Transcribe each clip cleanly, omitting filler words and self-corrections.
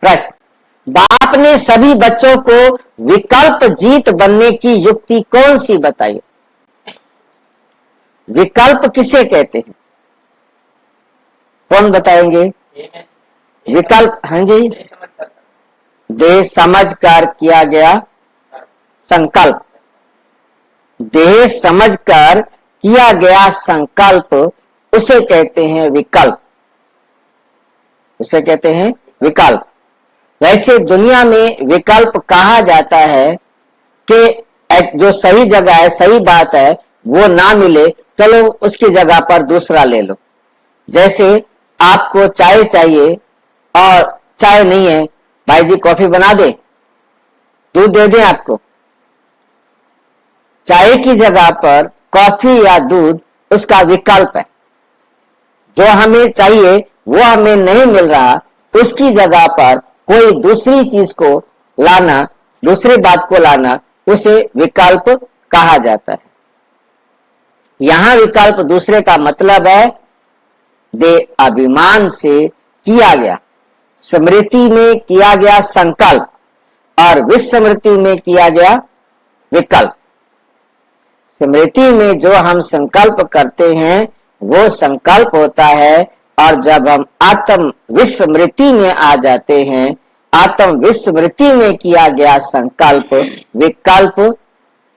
प्रश्न, बाप ने सभी बच्चों को विकल्प जीत बनने की युक्ति कौन सी बताई? विकल्प किसे कहते हैं? कौन बताएंगे? विकल्प, हाँ जी, देह समझ कर किया गया संकल्प। देह समझ कर किया गया संकल्प उसे कहते हैं विकल्प, उसे कहते हैं विकल्प। वैसे दुनिया में विकल्प कहा जाता है कि जो सही जगह है, सही बात है, वो ना मिले, चलो उसकी जगह पर दूसरा ले लो। जैसे आपको चाय चाहिए और चाय नहीं है, भाई जी कॉफी बना दे, दूध दे दें आपको। चाय की जगह पर कॉफी या दूध उसका विकल्प है। जो हमें चाहिए वो हमें नहीं मिल रहा, उसकी जगह पर कोई दूसरी चीज को लाना, दूसरी बात को लाना, उसे विकल्प कहा जाता है। यहां विकल्प दूसरे का मतलब है दे अभिमान से किया गया, स्मृति में किया गया संकल्प और विस्मृति में किया गया विकल्प। स्मृति में जो हम संकल्प करते हैं वो संकल्प होता है, और जब हम आत्म विस्मृति में आ जाते हैं, आत्म विस्मृति में किया गया संकल्प विकल्प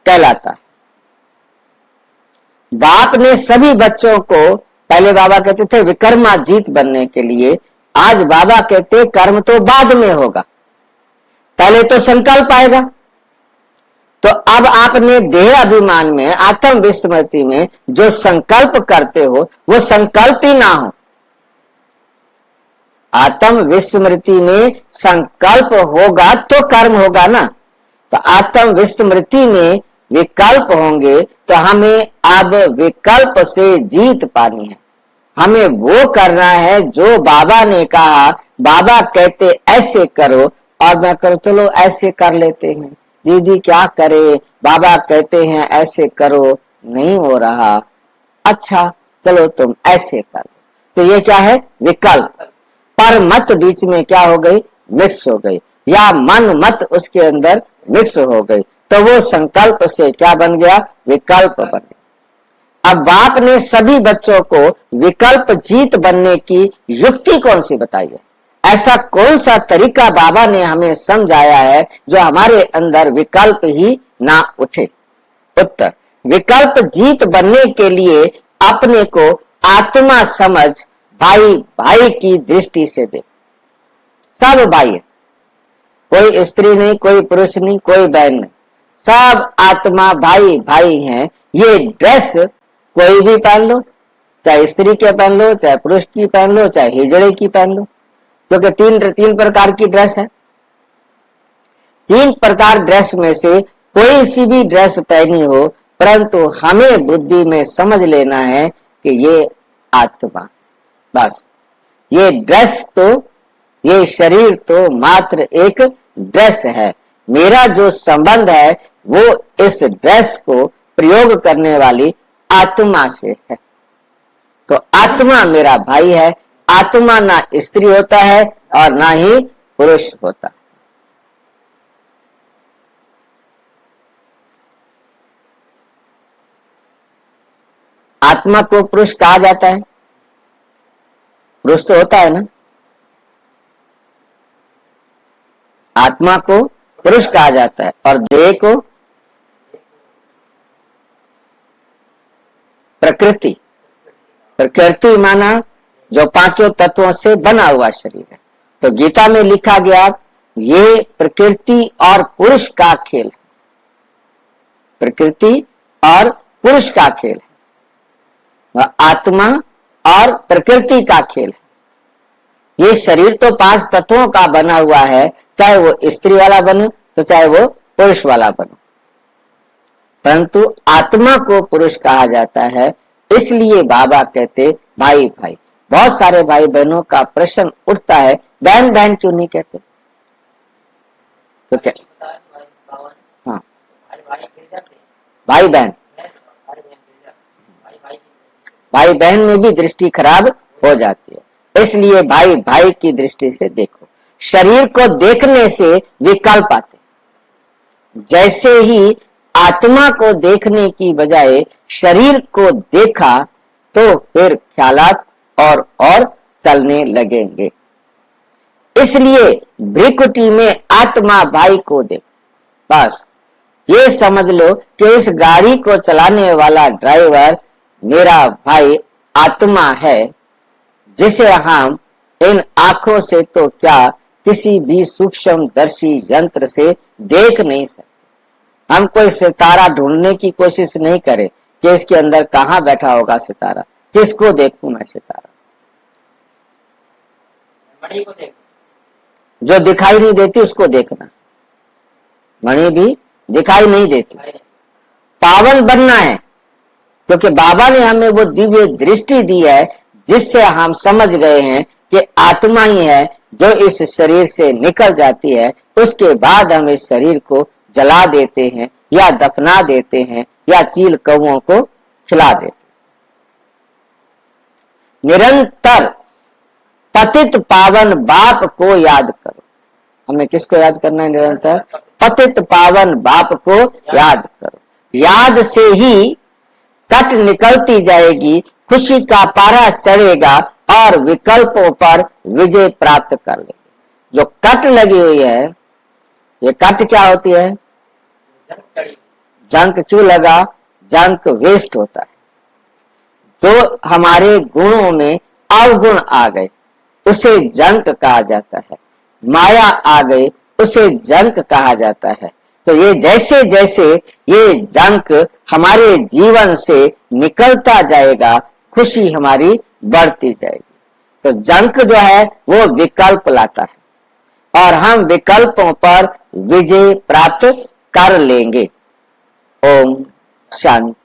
कहलाता है। बाप ने सभी बच्चों को, पहले बाबा कहते थे विकर्माजीत बनने के लिए, आज बाबा कहते कर्म तो बाद में होगा, पहले तो संकल्प आएगा। तो अब आपने देह अभिमान में, आत्म विस्मृति में जो संकल्प करते हो वो संकल्प ही ना हो। आत्म विस्मृति में संकल्प होगा तो कर्म होगा ना। तो आत्म विस्मृति में विकल्प होंगे तो हमें अब विकल्प से जीत पानी है। हमें वो करना है जो बाबा ने कहा। बाबा कहते ऐसे करो और मैं करूं, चलो ऐसे कर लेते हैं। दीदी क्या करे, बाबा कहते हैं ऐसे करो, नहीं हो रहा, अच्छा चलो तुम ऐसे करो। तो ये क्या है? विकल्प। पर मत बीच में क्या हो गई? मिक्स हो गई, या मन मत उसके अंदर मिक्स हो गई, तो वो संकल्प से क्या बन गया? विकल्प बन गया। अब बाप ने सभी बच्चों को विकल्प जीत बनने की युक्ति कौन सी बताई है? ऐसा कौन सा तरीका बाबा ने हमें समझाया है जो हमारे अंदर विकल्प ही ना उठे? उत्तर, विकल्प जीत बनने के लिए अपने को आत्मा समझ भाई भाई की दृष्टि से दे। सब भाई है, कोई स्त्री नहीं, कोई पुरुष नहीं, कोई बहन नहीं, सब आत्मा भाई भाई हैं। ये ड्रेस कोई भी पहन लो, चाहे स्त्री के पहन लो, चाहे पुरुष की पहन लो, चाहे हिजड़े की पहन लो, क्योंकि तीन प्रकार की ड्रेस है। तीन प्रकार ड्रेस में से कोई सी भी ड्रेस पहनी हो, परंतु हमें बुद्धि में समझ लेना है कि ये आत्मा, बस ये ड्रेस तो, ये शरीर तो मात्र एक ड्रेस है। मेरा जो संबंध है वो इस ड्रेस को प्रयोग करने वाली आत्मा से है। तो आत्मा मेरा भाई है। आत्मा ना स्त्री होता है और ना ही पुरुष होता। आत्मा को पुरुष कहा जाता है? पुरुष तो होता है ना। आत्मा को पुरुष कहा जाता है और देह को प्रकृति। प्रकृति माना जो पांचों तत्वों से बना हुआ शरीर है। तो गीता में लिखा गया ये प्रकृति और पुरुष का खेल है। प्रकृति और पुरुष का खेल है, आत्मा और प्रकृति का खेल है। ये शरीर तो पांच तत्वों का बना हुआ है, चाहे वो स्त्री वाला बनो तो चाहे वो पुरुष वाला बनो, परंतु आत्मा को पुरुष कहा जाता है। इसलिए बाबा कहते भाई भाई। बहुत सारे भाई बहनों का प्रश्न उठता है, बहन बहन क्यों नहीं कहते? तो क्या? हाँ, भाई बहन, भाई बहन में भी दृष्टि खराब हो जाती है। इसलिए भाई भाई की दृष्टि से देखो। शरीर को देखने से विकल्प आते। जैसे ही आत्मा को देखने की बजाय शरीर को देखा तो फिर ख्यालात और चलने लगेंगे। इसलिए भ्रिकुटी में आत्मा भाई को देख। बस ये समझ लो कि इस गाड़ी को चलाने वाला ड्राइवर मेरा भाई आत्मा है, जिसे हम इन आंखों से तो क्या किसी भी सूक्ष्मदर्शी यंत्र से देख नहीं सकते। हम कोई सितारा ढूंढने की कोशिश नहीं करें कि इसके अंदर कहां बैठा होगा सितारा, किसको देखूं मैं सितारा। मणि को देख, जो दिखाई नहीं देती उसको देखना। मणि भी दिखाई नहीं देती। पावन बनना है, क्योंकि बाबा ने हमें वो दिव्य दृष्टि दी है जिससे हम समझ गए हैं कि आत्मा ही है जो इस शरीर से निकल जाती है। उसके बाद हम इस शरीर को जला देते हैं या दफना देते हैं या चील कौओं को खिला देते। निरंतर पतित पावन बाप को याद करो। हमें किसको याद करना है? निरंतर पतित पावन बाप को याद करो। याद से ही कट निकलती जाएगी, खुशी का पारा चढ़ेगा और विकल्पों पर विजय प्राप्त कर लेंगे। जो कट लगी हुई है, ये कट क्या होती है? जंक क्यों लगा? जंक वेस्ट होता है। जो हमारे गुणों में अवगुण आ गए उसे जंक कहा जाता है। माया आ गई उसे जंक कहा जाता है। तो ये जैसे जैसे ये जंक हमारे जीवन से निकलता जाएगा, खुशी हमारी बढ़ती जाएगी। तो जंक जो है वो विकल्प लाता है और हम विकल्पों पर विजय प्राप्त कर लेंगे। ओम शांति।